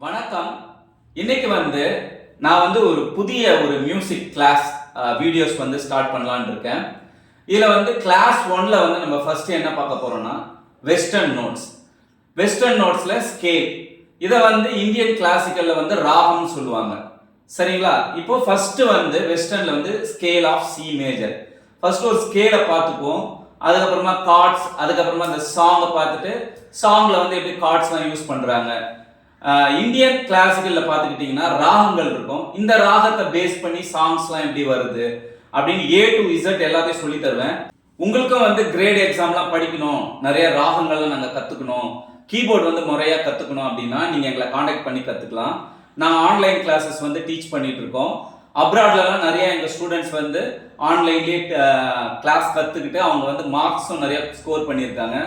வணக்கம். இன்னைக்கு நான் ஒரு புதிய மியூசிக் கிளாஸ் வீடியோஸ் ஸ்டார்ட் பண்ணலான்னு இருக்கேன். இதில் கிளாஸ் 1ல நம்ம ஃபர்ஸ்ட் என்ன பார்க்க போறோம்னா வெஸ்டர்ன் நோட்ஸ். வெஸ்டர்ன் நோட்ஸ்ல ஸ்கேல். இதை இந்தியன் கிளாசிக்கல்ல ராகம்னு சொல்லுவாங்க. சரிங்களா? இப்போ ஃபர்ஸ்ட் வெஸ்டர்ன்ல scale of C major. First ஒரு ஸ்கேலை பார்த்துக்குவோம். அதுக்கப்புறமா கார்ட்ஸ், அதுக்கப்புறமா இந்த சாங்கை பார்த்துட்டு சாங்ல எப்படி கார்ட்ஸ்லாம் யூஸ் பண்றாங்க. இந்தியன் கிளாசிக்கல்ல பார்த்துக்கிட்டிங்கன்னா ராகங்கள் இருக்கும். இந்த ராகத்தை பேஸ் பண்ணி சாங்ஸ்லாம் எப்படி வருது அப்படின்னு A to Z எல்லாத்தையும் சொல்லி தருவேன். உங்களுக்கும் கிரேட் எக்ஸாம்லாம் படிக்கணும், நிறைய ராகங்கள்லாம் நாங்கள் கற்றுக்கணும், கீபோர்டு முறையாக கற்றுக்கணும் அப்படின்னா நீங்கள் எங்களை காண்டாக்ட் பண்ணி கற்றுக்கலாம். நாங்கள் ஆன்லைன் கிளாஸஸ் டீச் பண்ணிட்டு இருக்கோம். அப்ராட்லலாம் நிறைய எங்கள் ஸ்டூடெண்ட்ஸ் ஆன்லைன்லேயே கிளாஸ் கற்றுக்கிட்டு அவங்க மார்க்ஸும் நிறைய ஸ்கோர் பண்ணியிருக்காங்க.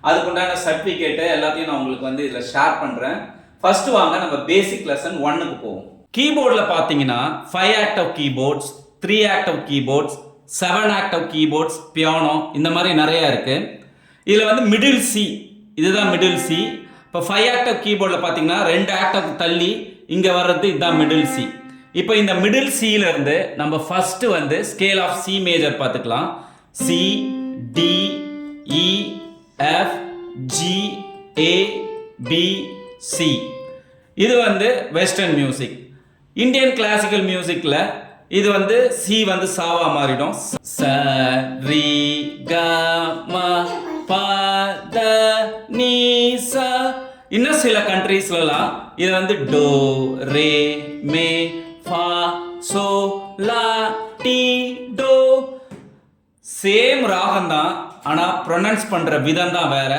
அதுக்குண்டான சர்டிஃபிகேட்டு எல்லாத்தையும் நான் உங்களுக்கு இதில் ஷேர் பண்ணுறேன். ஃபர்ஸ்ட் வாங்க நம்ம பேசிக் லெசன் 1க்கு போவோம். கீபோர்டில் பார்த்தீங்கன்னா 5 active keyboards, 3 active keyboards, 7 active keyboards, piano, இந்த மாதிரி நிறைய இருக்கு. இதில் மிடில் சி, இதுதான் மிடில் சி. இப்போ 5 ஆக்டிவ் கீபோர்டில் பார்த்தீங்கன்னா 2 ஆக்டிவ் தள்ளி இங்கே வர்றது இதுதான் மிடில் சி. இப்போ இந்த மிடில் சியில இருந்து நம்ம first scale of C major பார்த்துக்கலாம். C, D, E, F, G, A, B, C. இது வெஸ்டர்ன் மியூசிக். இந்தியன் கிளாசிக்கல் மியூசிக்ல இது சி சாவா மாறிடும். ச, ரி, க, ம, ப, த, நீ, ச. இன்னும் சில கண்ட்ரீஸ்லாம் இது to, re, mi, fa, so, la, ti, do. Same ராகம் தான், ஆனா ப்ரொனன்ஸ் பண்ற விதம் தான் வேற.